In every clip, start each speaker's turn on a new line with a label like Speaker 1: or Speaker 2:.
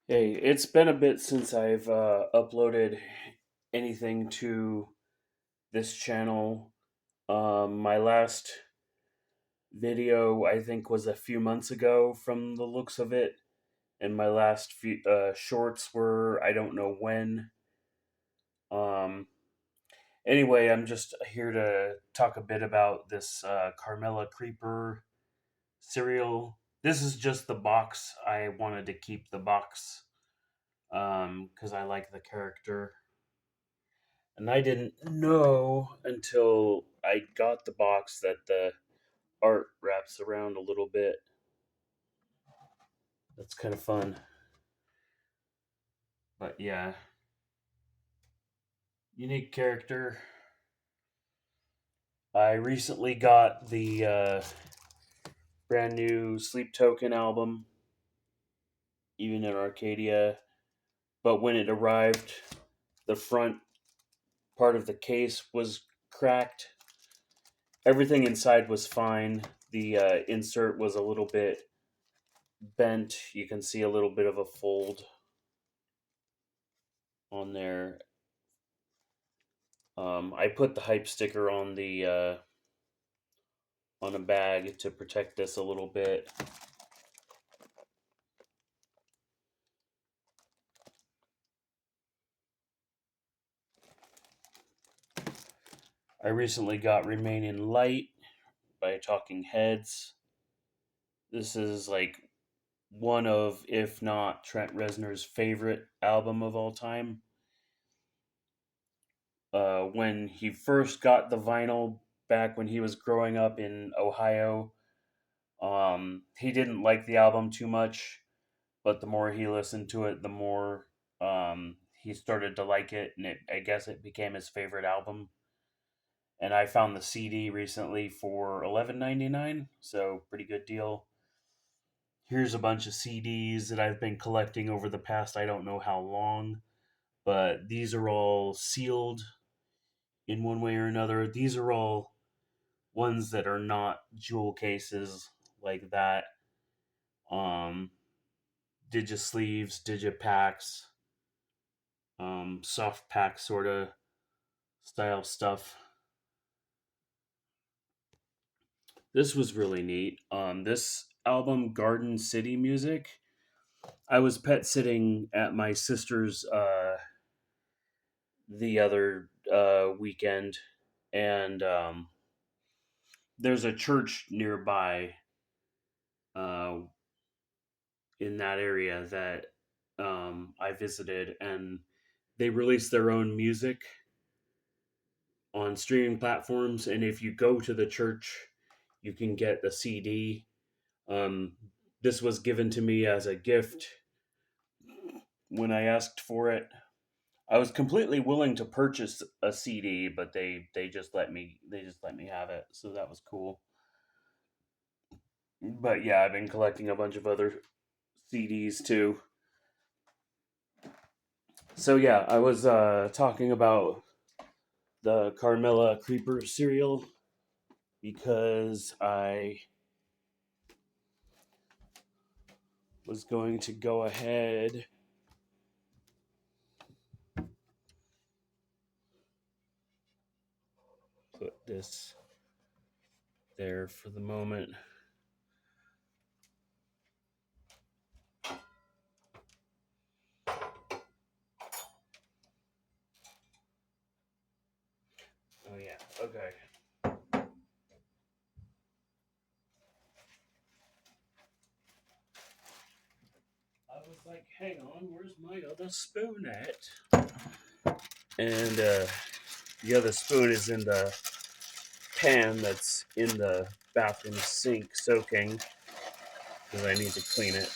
Speaker 1: Hey, it's been a bit since I've uploaded anything to this channel. My last video, I think, was a few months ago from the looks of it, and my last few shorts were I don't know when. Um, anyway, I'm just here to talk a bit about this Carmela Creeper cereal. This is just the box. I wanted to keep the box because I like the character. And I didn't know until I got the box that the art wraps around a little bit. That's kind of fun. But yeah, unique character. I recently got the brand new Sleep Token album, even in Arcadia. But when it arrived, the front part of the case was cracked. Everything inside was fine. The insert was a little bit bent. You can see a little bit of a fold on there. I put the hype sticker on a bag to protect this a little bit. I recently got Remain in Light by Talking Heads. This is like one of, if not Trent Reznor's favorite album of all time. When he first got the vinyl back when he was growing up in Ohio, he didn't like the album too much, but the more he listened to it, the more he started to like it, and I guess it became his favorite album. And I found the CD recently for $11.99, so pretty good deal. Here's a bunch of CDs that I've been collecting over the past I don't know how long, but these are all sealed in one way or another. These are all ones that are not jewel cases like that. Um, Digit sleeves, digit packs, soft pack sort of style stuff. This was really neat. This album, Garden City Music, I was pet sitting at my sister's the other weekend, and there's a church nearby uh, in that area that I visited, and they release their own music on streaming platforms. And if you go to the church, you can get the CD. Um, this was given to me as a gift when I asked for it. I was completely willing to purchase a CD, but they just let me have it, so that was cool. But yeah, I've been collecting a bunch of other CDs too. So yeah, I was talking about the Carmela Creeper cereal because I was going to go ahead put this there for the moment. Oh yeah, okay. I was like, hang on, where's my other spoon at? And the other spoon is in the pan that's in the bathroom sink soaking because I need to clean it.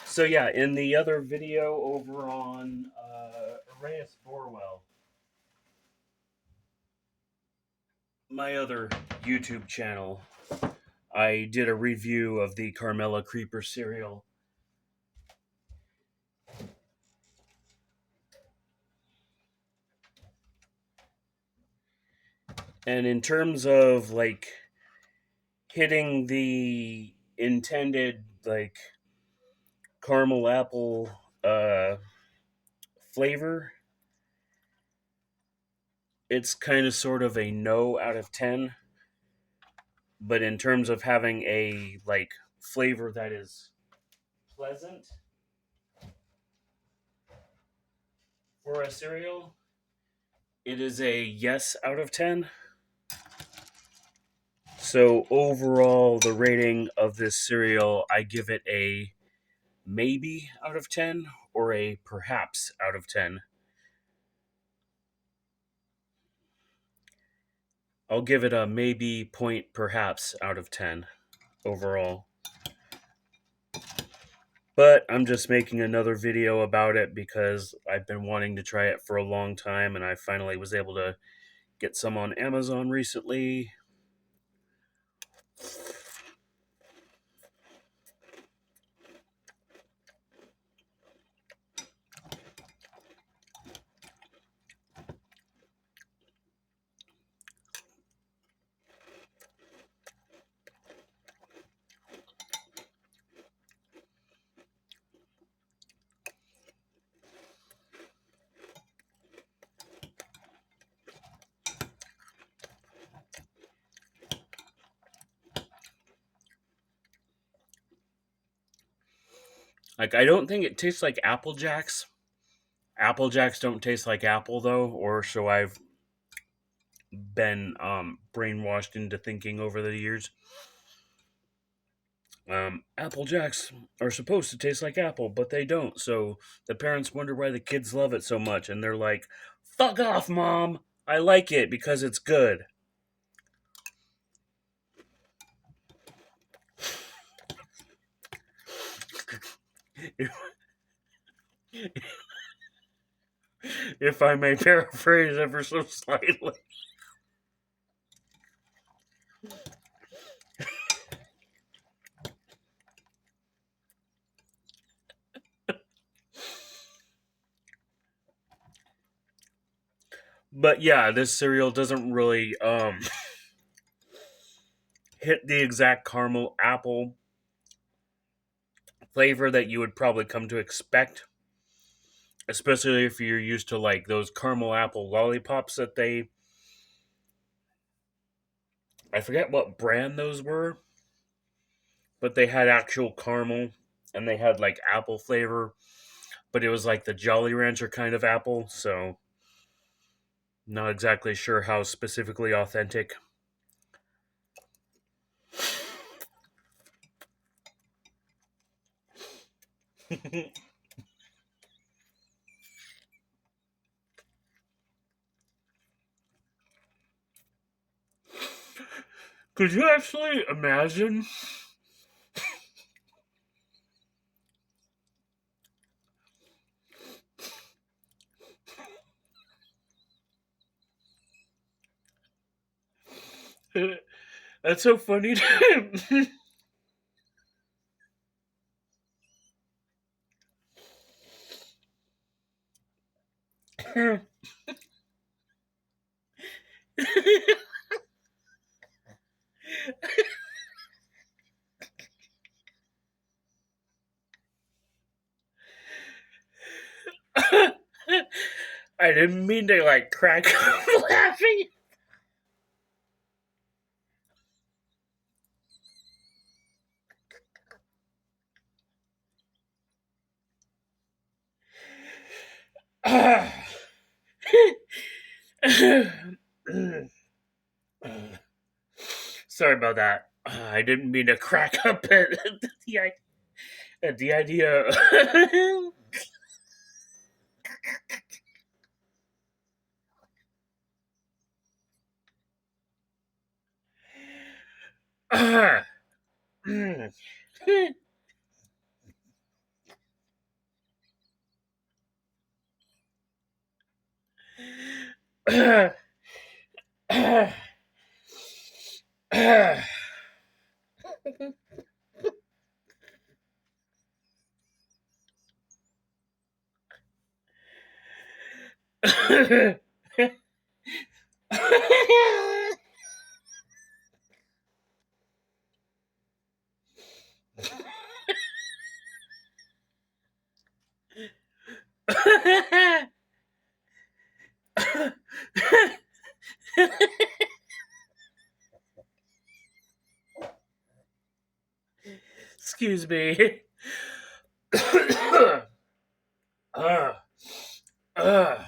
Speaker 1: So yeah, in the other video over on eraeus boorwel, my other YouTube channel, I did a review of the Carmela Creeper cereal. And in terms of like hitting the intended like caramel apple uh, flavor, it's kind of sort of a no out of 10. But in terms of having a like flavor that is pleasant for a cereal, it is a yes out of 10. So overall, the rating of this cereal, I give it a maybe out of 10 or a perhaps out of 10. I'll give it a maybe point perhaps out of 10 overall. But I'm just making another video about it because I've been wanting to try it for a long time and I finally was able to get some on Amazon recently. Like, I don't think it tastes like Apple Jacks. Apple Jacks don't taste like apple, though, or so I've been brainwashed into thinking over the years. Apple Jacks are supposed to taste like apple, but they don't. So the parents wonder why the kids love it so much, and they're like, "Fuck off, mom! I like it because it's good." If I may paraphrase ever so slightly. But yeah, this cereal doesn't really hit the exact caramel apple flavor that you would probably come to expect, especially if you're used to like those caramel apple lollipops that they, I forget what brand those were, but they had actual caramel and they had like apple flavor, but it was like the Jolly Rancher kind of apple, so not exactly sure how specifically authentic. Could you actually imagine? That's so funny. I didn't mean to like crack up laughing. Sorry about that. I didn't mean to crack up at the idea. Excuse me. uh, uh.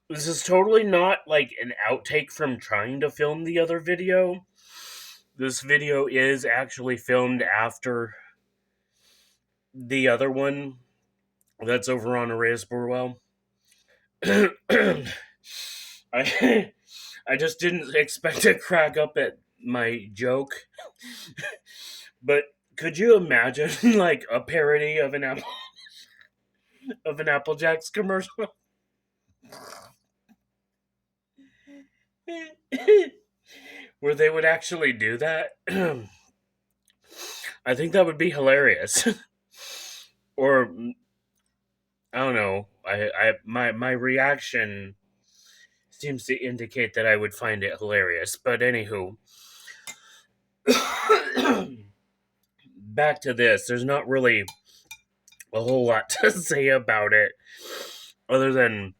Speaker 1: This is totally not like an outtake from trying to film the other video. This video is actually filmed after the other one that's over on eraeus boorwel. I I just didn't expect to crack up at my joke. But could you imagine like a parody of an Apple Jacks commercial? Where they would actually do that? I think that would be hilarious. Or I don't know. My reaction seems to indicate that I would find it hilarious. But anywho, back to this. There's not really a whole lot to say about it, other than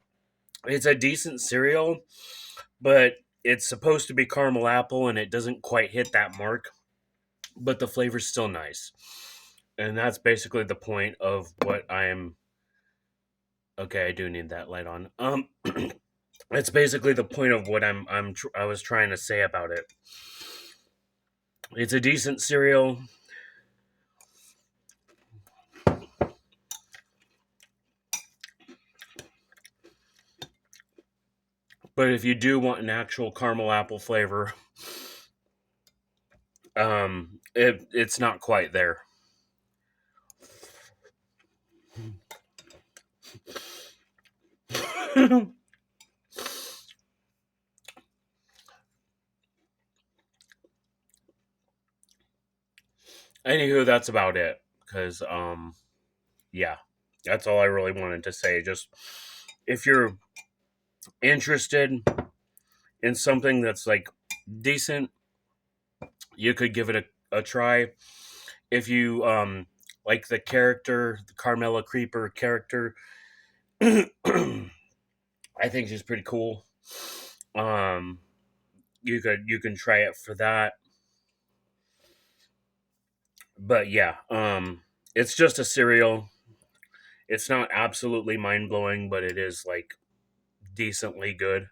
Speaker 1: it's a decent cereal, but it's supposed to be caramel apple, and it doesn't quite hit that mark. But the flavor's still nice, and that's basically the point of what I'm. Okay, I do need that light on. That's basically the point of what I was trying to say about it. It's a decent cereal. But if you do want an actual caramel apple flavor, it's not quite there. Anywho, that's about it. Because yeah, that's all I really wanted to say. Just if you're interested in something that's like decent, you could give it a try. If you like the character, the Carmela Creeper character, I think she's pretty cool. You can try it for that. But yeah, it's just a cereal. It's not absolutely mind blowing, but it is like decently good.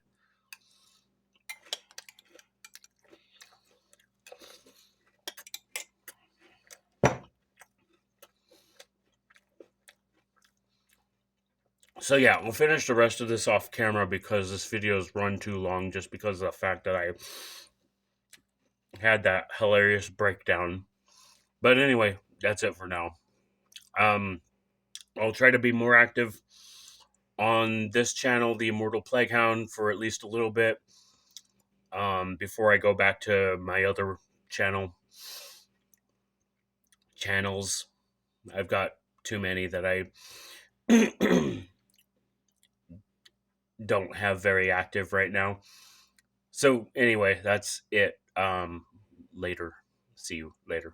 Speaker 1: So yeah, we'll finish the rest of this off camera because this video's run too long just because of the fact that I had that hilarious breakdown. But anyway, that's it for now. Um, I'll try to be more active on this channel, the Immortal Plaguehound, for at least a little bit before I go back to my other channels. I've got too many that I don't have very active right now. So anyway, that's it. Later. See you later.